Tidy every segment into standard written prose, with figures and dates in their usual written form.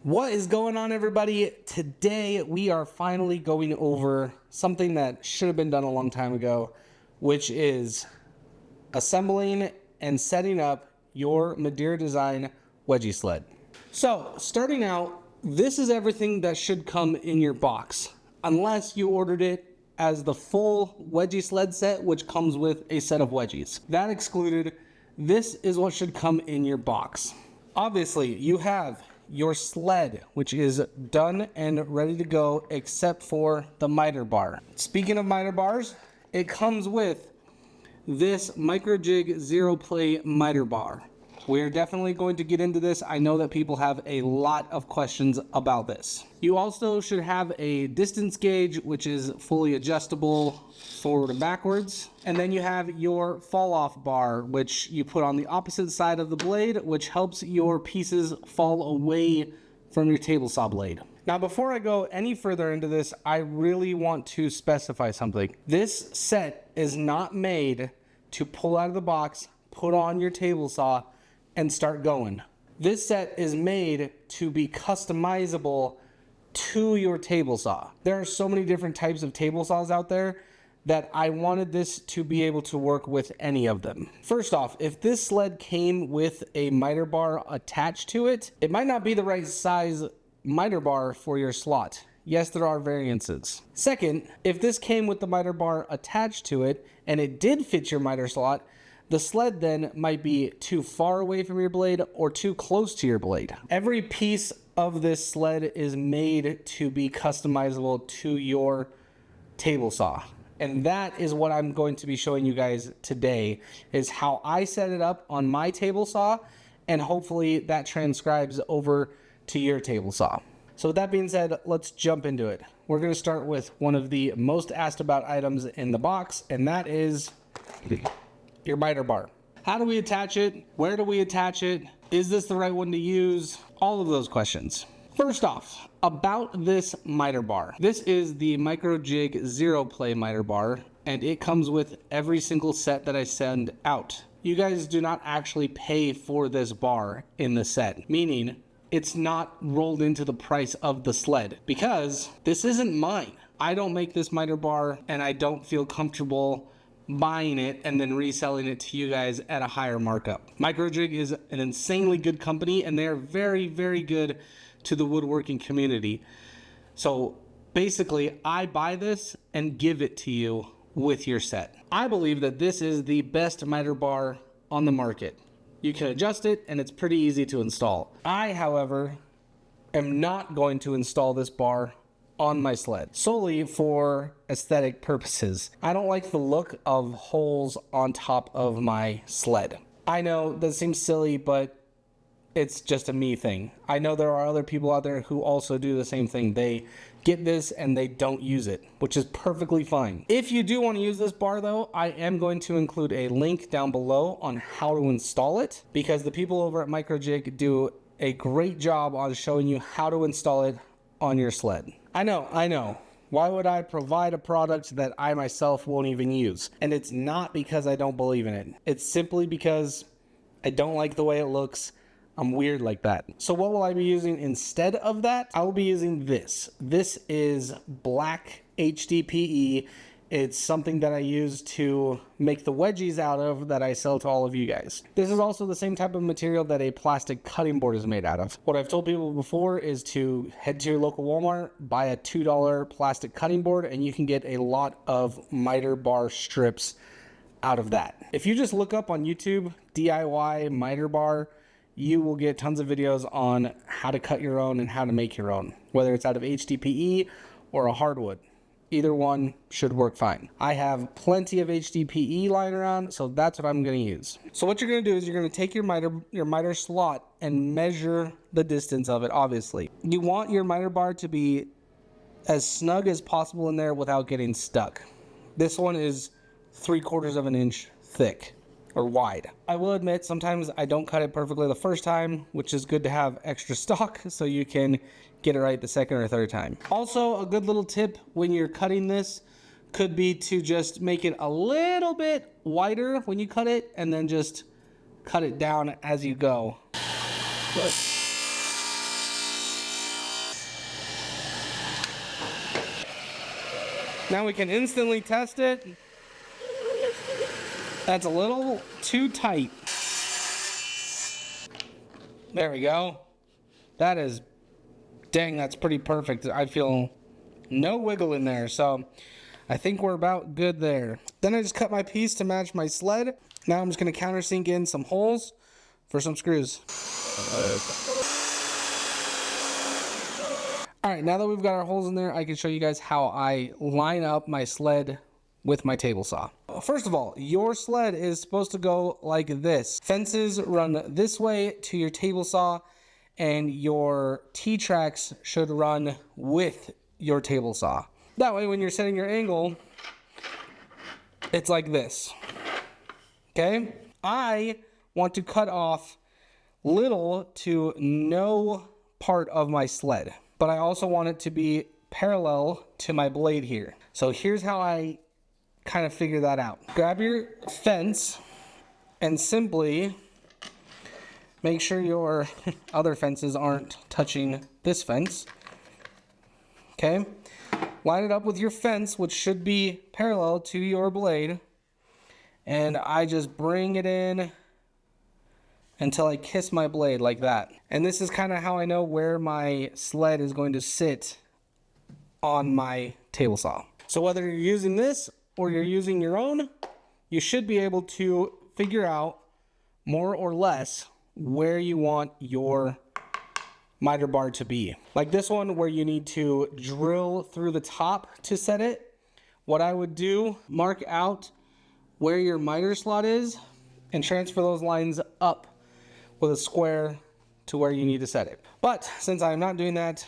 What is going on, everybody? Today we are finally going over something that should have been done a long time ago, which is assembling and setting up your Madira Design wedgie sled. So starting out, this is everything that should come in your box, unless you ordered it as the full wedgie sled set, which comes with a set of wedgies. That excluded, this is what should come in your box. Obviously, you have your sled, which is done and ready to go, except for the miter bar. Speaking of miter bars, it comes with this MICROJIG zero play miter bar. We're definitely going to get into this. I know that people have a lot of questions about this. You also should have a distance gauge, which is fully adjustable forward and backwards. And then you have your fall off bar, which you put on the opposite side of the blade, which helps your pieces fall away from your table saw blade. Now, before I go any further into this, I really want to specify something. This set is not made to pull out of the box, put on your table saw, and start going. This set is made to be customizable to your table saw. There are so many different types of table saws out there that I wanted this to be able to work with any of them. First off, if this sled came with a miter bar attached to it, it might not be the right size miter bar for your slot. Yes, there are variances. Second, if this came with the miter bar attached to it and it did fit your miter slot, the sled then might be too far away from your blade or too close to your blade. Every piece of this sled is made to be customizable to your table saw. And that is what I'm going to be showing you guys today, is how I set it up on my table saw, and hopefully that transcribes over to your table saw. So with that being said, let's jump into it. We're going to start with one of the most asked about items in the box, and that is your miter bar. How do we attach it? Where do we attach it? Is this the right one to use? All of those questions. First off, about this miter bar. This is the MICROJIG zero play miter bar, and it comes with every single set that I send out. You guys do not actually pay for this bar in the set, meaning it's not rolled into the price of the sled, because this isn't mine. I don't make this miter bar, and I don't feel comfortable buying it and then reselling it to you guys at a higher markup. MICROJIG is an insanely good company, and they are very, very good to the woodworking community. So basically, I buy this and give it to you with your set. I believe that this is the best miter bar on the market. You can adjust it and it's pretty easy to install. I, however, am not going to install this bar on my sled solely for aesthetic purposes. I don't like the look of holes on top of my sled. I know that seems silly, but it's just a me thing. I know there are other people out there who also do the same thing. They get this and they don't use it, which is perfectly fine. If you do want to use this bar though, I am going to include a link down below on how to install it, because the people over at MICROJIG do a great job on showing you how to install it on your sled. I know. Why would I provide a product that I myself won't even use? And it's not because I don't believe in it. It's simply because I don't like the way it looks. I'm weird like that. So what will I be using instead of that? I will be using this. This is black HDPE. It's something that I use to make the wedgies out of that I sell to all of you guys. This is also the same type of material that a plastic cutting board is made out of. What I've told people before is to head to your local Walmart, buy a $2 plastic cutting board, and you can get a lot of miter bar strips out of that. If you just look up on YouTube, DIY miter bar, you will get tons of videos on how to cut your own and how to make your own, whether it's out of HDPE or a hardwood. Either one should work fine. I have plenty of HDPE lying around, so that's what I'm going to use. So what you're going to do is you're going to take your miter slot and measure the distance of it, obviously. You want your miter bar to be as snug as possible in there without getting stuck. This one is 3/4 of an inch thick or wide. I will admit sometimes I don't cut it perfectly the first time, which is good to have extra stock so you can get it right the second or third time. Also, a good little tip when you're cutting this could be to just make it a little bit wider when you cut it, and then just cut it down as you go. But Now we can instantly test it. That's a little too tight. There we go. That is, dang, that's pretty perfect. I feel no wiggle in there, so I think we're about good there. Then I just cut my piece to match my sled. Now I'm just gonna countersink in some holes for some screws. All right, now that we've got our holes in there, I can show you guys how I line up my sled with my table saw. First of all, your sled is supposed to go like this. Fences run this way to your table saw, and your T-tracks should run with your table saw. That way, when you're setting your angle, it's like this. Okay? I want to cut off little to no part of my sled, but I also want it to be parallel to my blade here. So here's how I kind of figure that out. Grab your fence and simply make sure your other fences aren't touching this fence. Okay? Line it up with your fence, which should be parallel to your blade. And I just bring it in until I kiss my blade like that. And this is kind of how I know where my sled is going to sit on my table saw. So whether you're using this or you're using your own, you should be able to figure out more or less where you want your miter bar to be. Like this one where you need to drill through the top to set it. What I would do, mark out where your miter slot is and transfer those lines up with a square to where you need to set it. But since I'm not doing that,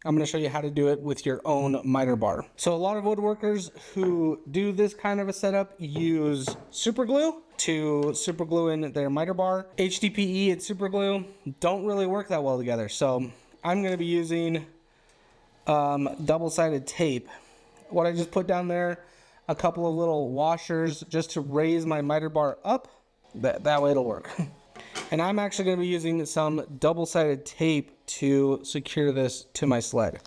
I'm going to show you how to do it with your own miter bar. So a lot of woodworkers who do this kind of a setup use super glue to super glue in their miter bar. HDPE and super glue don't really work that well together. So I'm going to be using double-sided tape. What I just put down there, a couple of little washers just to raise my miter bar up. That way it'll work. And I'm actually going to be using some double-sided tape to secure this to my sled.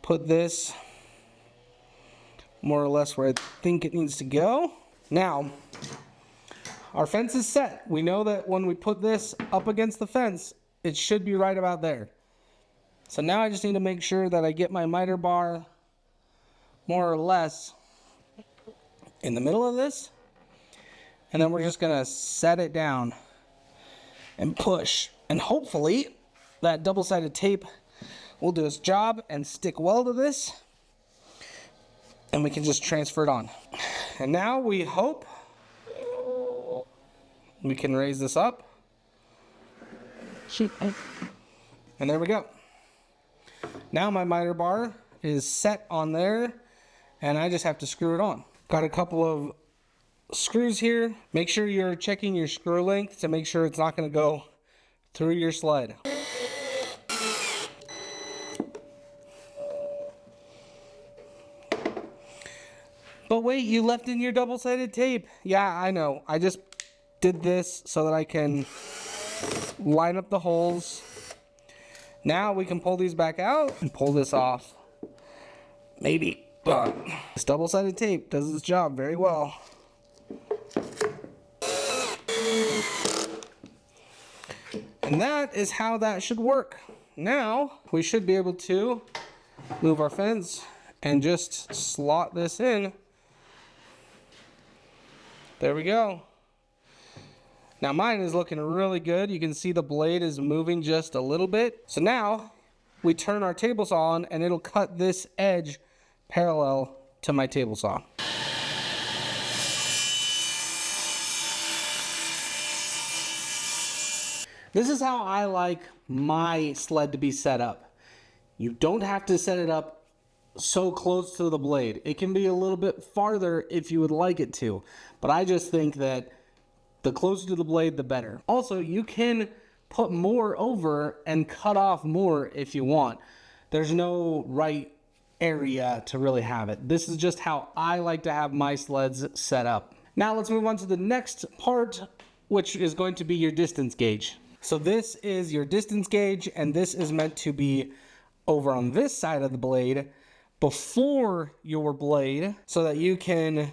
Put this more or less where I think it needs to go. Now, our fence is set. We know that when we put this up against the fence, it should be right about there. So now I just need to make sure that I get my miter bar more or less in the middle of this. And then we're just gonna set it down and push. And hopefully that double-sided tape will do its job and stick well to this. And we can just transfer it on. And now we hope we can raise this up. And there we go. Now my miter bar is set on there and I just have to screw it on. Got a couple of screws here. Make sure you're checking your screw length to make sure it's not going to go through your sled. But wait, you left in your double-sided tape. Yeah, I know. I just did this so that I can line up the holes. Now we can pull these back out and pull this off. Maybe. But this double-sided tape does its job very well. And that is how that should work. Now we should be able to move our fence and just slot this in. There we go. Now mine is looking really good. You can see the blade is moving just a little bit. So now we turn our table saw on and it'll cut this edge parallel to my table saw. This is how I like my sled to be set up. You don't have to set it up so close to the blade. It can be a little bit farther if you would like it to, but I just think that the closer to the blade, the better. Also, you can put more over and cut off more if you want. There's no right area to really have it. This is just how I like to have my sleds set up. Now let's move on to the next part, which is going to be your distance gauge. So this is your distance gauge, and this is meant to be over on this side of the blade, before your blade so that you can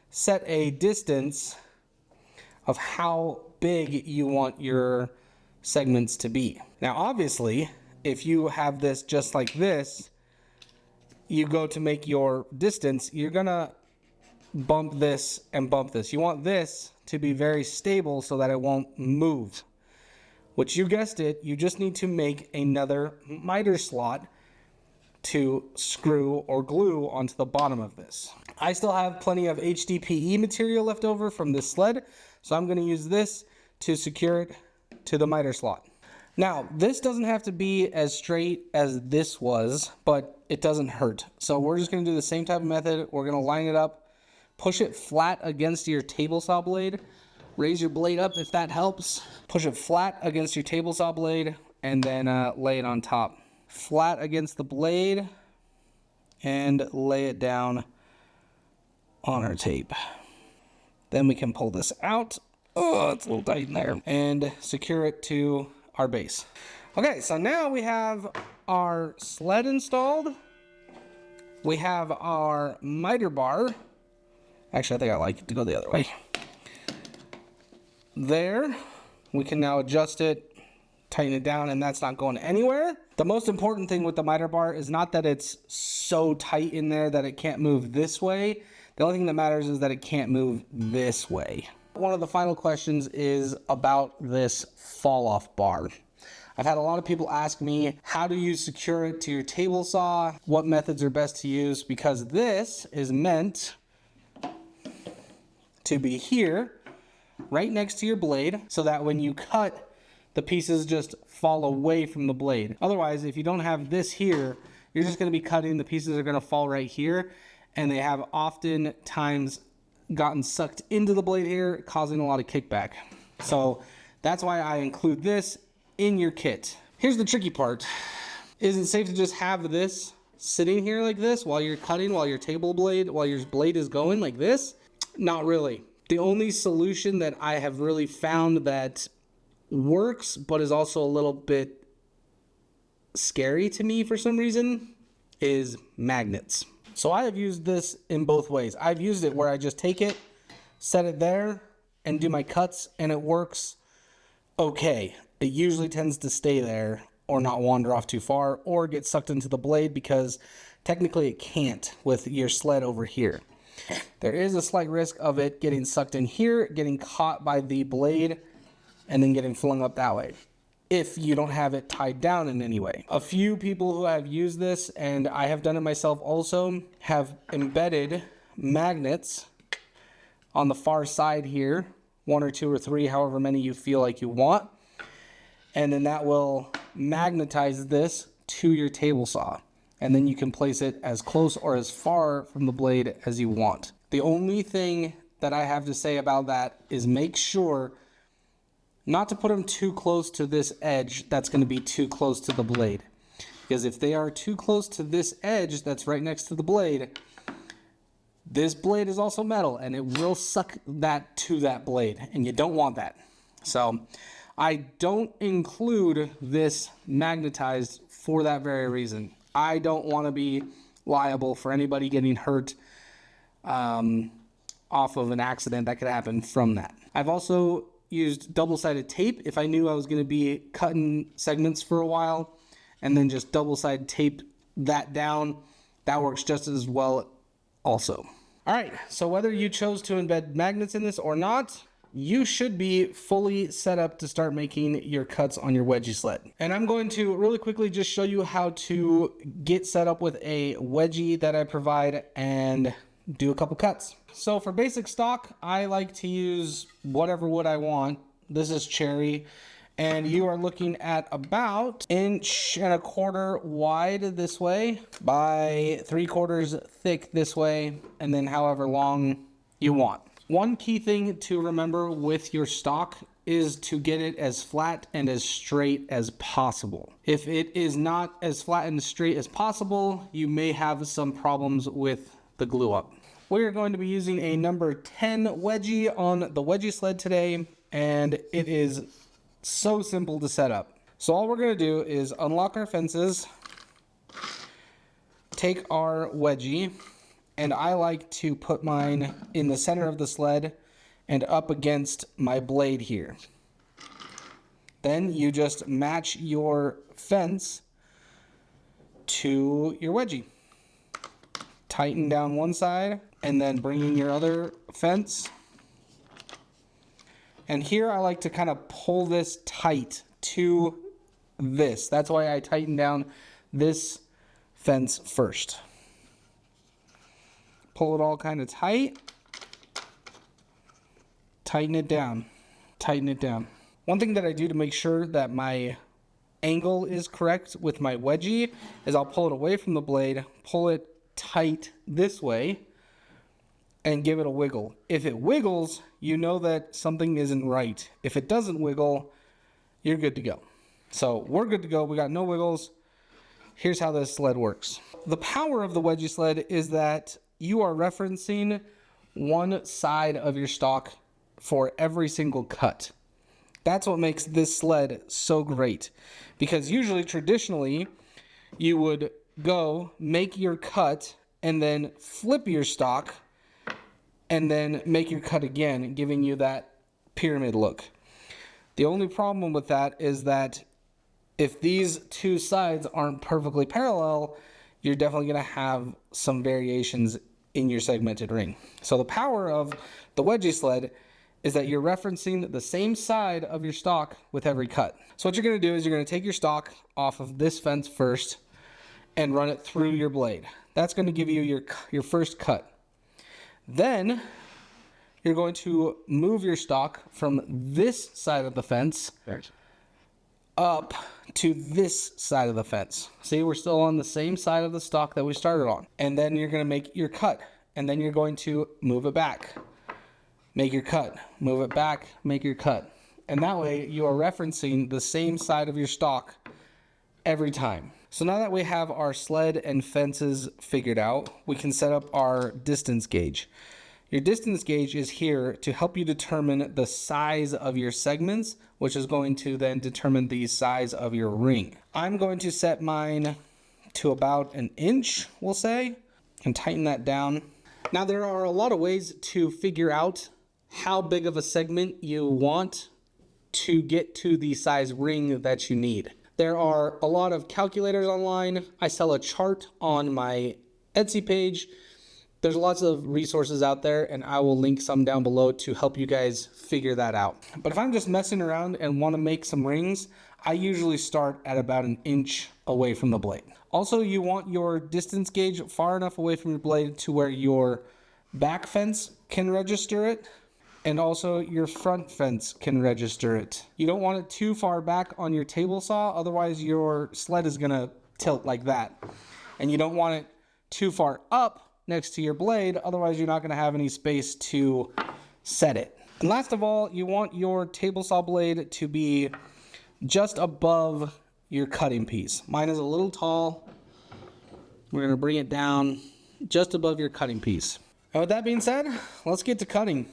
set a distance of how big you want your segments to be. Now, obviously, if you have this just like this, you go to make your distance, you're gonna bump this and bump this. You want this to be very stable so that it won't move. Which, you guessed it, you just need to make another miter slot to screw or glue onto the bottom of this. I still have plenty of HDPE material left over from this sled, so I'm going to use this to secure it to the miter slot. Now, this doesn't have to be as straight as this was, but it doesn't hurt. So we're just going to do the same type of method. We're going to line it up, push it flat against your table saw blade, raise your blade up if that helps, push it flat against your table saw blade, and then lay it on top. Flat against the blade, and lay it down on our tape. Then we can pull this out. Oh, it's a little tight in there. And secure it to our base. Okay, so now we have our sled installed. We have our miter bar. Actually, I think I like it to go the other way. There. We can now adjust it, tighten it down, and that's not going anywhere. The most important thing with the miter bar is not that it's so tight in there that it can't move this way. The only thing that matters is that it can't move this way. One of the final questions is about this fall off bar. I've had a lot of people ask me, how do you secure it to your table saw? What methods are best to use? Because this is meant to be here, right next to your blade, so that when you cut, the pieces just fall away from the blade. Otherwise, if you don't have this here, you're just going to be cutting, the pieces are going to fall right here, and they have oftentimes gotten sucked into the blade here, causing a lot of kickback. So that's why I include this in your kit. Here's the tricky part. Is it safe to just have this sitting here like this while you're cutting, while your blade is going like this? Not really. The only solution that I have really found that works, but is also a little bit scary to me for some reason, is magnets. So I have used this in both ways. I've used it where I just take it, set it there, and do my cuts, and it works okay. It usually tends to stay there or not wander off too far or get sucked into the blade, because technically it can't with your sled over here. There is a slight risk of it getting sucked in here, getting caught by the blade, and then getting flung up that way, if you don't have it tied down in any way. A few people who have used this, and I have done it myself also, have embedded magnets on the far side here, 1 or 2 or 3, however many you feel like you want, and then that will magnetize this to your table saw, and then you can place it as close or as far from the blade as you want. The only thing that I have to say about that is make sure not to put them too close to this edge that's going to be too close to the blade. Because if they are too close to this edge that's right next to the blade, this blade is also metal and it will suck that to that blade, and you don't want that. So I don't include this magnetized for that very reason. I don't want to be liable for anybody getting hurt off of an accident that could happen from that. I've also used double-sided tape if I knew I was going to be cutting segments for a while, and then just double-sided tape that down. That works just as well also. All right, so whether you chose to embed magnets in this or not, you should be fully set up to start making your cuts on your wedgie sled. And I'm going to really quickly just show you how to get set up with a wedgie that I provide and do a couple cuts. So for basic stock, I like to use whatever wood I want. This is cherry, and you are looking at about 1.25 inches wide this way by 3/4 thick this way, and then however long you want. One key thing to remember with your stock is to get it as flat and as straight as possible. If it is not as flat and straight as possible, you may have some problems with the glue up. We're going to be using a number 10 wedgie on the wedgie sled today, and it is so simple to set up. So all we're going to do is unlock our fences, take our wedgie, and I like to put mine in the center of the sled and up against my blade here. Then you just match your fence to your wedgie. Tighten down one side and then bring in your other fence. And here I like to kind of pull this tight to this. That's why I tighten down this fence first. Pull it all kind of tight. Tighten it down. Tighten it down. One thing that I do to make sure that my angle is correct with my wedgie is I'll pull it away from the blade, pull it tight this way, and give it a wiggle. If it wiggles, you know that something isn't right. If it doesn't wiggle, you're good to go. So we're good to go. We got no wiggles. Here's how this sled works. The power of the wedgie sled is that you are referencing one side of your stock for every single cut. That's what makes this sled so great, because usually traditionally you would go make your cut and then flip your stock and then make your cut again, giving you that pyramid look. The only problem with that is that if these two sides aren't perfectly parallel, you're definitely going to have some variations in your segmented ring. So the power of the wedgie sled is that you're referencing the same side of your stock with every cut. So what you're going to do is you're going to take your stock off of this fence first and run it through your blade. That's going to give you your first cut. Then you're going to move your stock from this side of the fence up to this side of the fence. See, we're still on the same side of the stock that we started on. And then you're going to make your cut, and then you're going to move it back. Make your cut, move it back, make your cut. And that way you are referencing the same side of your stock every time. So now that we have our sled and fences figured out, we can set up our distance gauge. Your distance gauge is here to help you determine the size of your segments, which is going to then determine the size of your ring. I'm going to set mine to about an inch, we'll say, and tighten that down. Now there are a lot of ways to figure out how big of a segment you want to get to the size ring that you need. There are a lot of calculators online. I sell a chart on my Etsy page. There's lots of resources out there, and I will link some down below to help you guys figure that out. But if I'm just messing around and want to make some rings, I usually start at about an inch away from the blade. Also, you want your distance gauge far enough away from your blade to where your back fence can register it, and also your front fence can register it. You don't want it too far back on your table saw, otherwise your sled is gonna tilt like that. And you don't want it too far up next to your blade, otherwise you're not gonna have any space to set it. And last of all, you want your table saw blade to be just above your cutting piece. Mine is a little tall. We're gonna bring it down just above your cutting piece. And with that being said, let's get to cutting.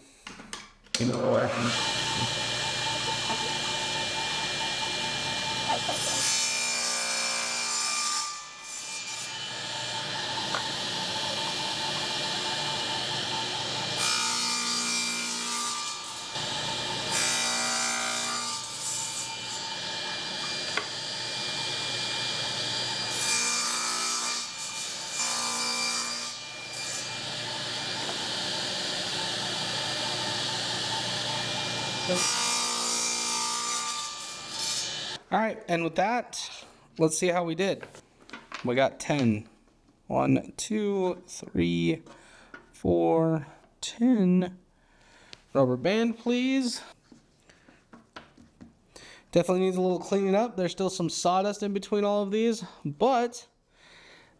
All right, and with that, let's see how we did. We got 10. 1, 2, 3, 4, 10. Rubber band, please. Definitely needs a little cleaning up. There's still some sawdust in between all of these, but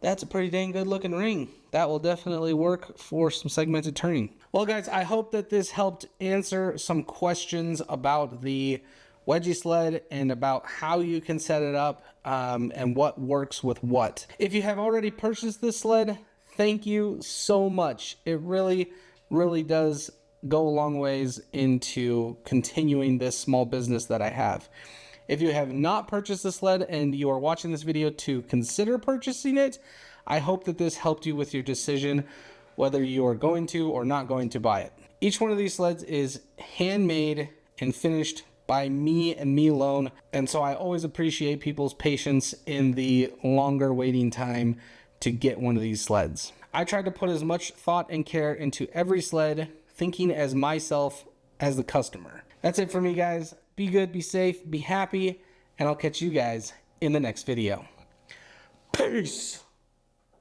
that's a pretty dang good looking ring. That will definitely work for some segmented turning. Well, guys, I hope that this helped answer some questions about the wedgie sled and about how you can set it up and what works with what. If you have already purchased this sled, thank you so much. It really, really does go a long ways into continuing this small business that I have. If you have not purchased the sled and you are watching this video to consider purchasing it, I hope that this helped you with your decision whether you are going to or not going to buy it. Each one of these sleds is handmade and finished by me and me alone, and so I always appreciate people's patience in the longer waiting time to get one of these sleds. I tried to put as much thought and care into every sled, thinking as myself as the customer. That's it for me, guys. Be good, be safe, be happy, and I'll catch you guys in the next video. Peace!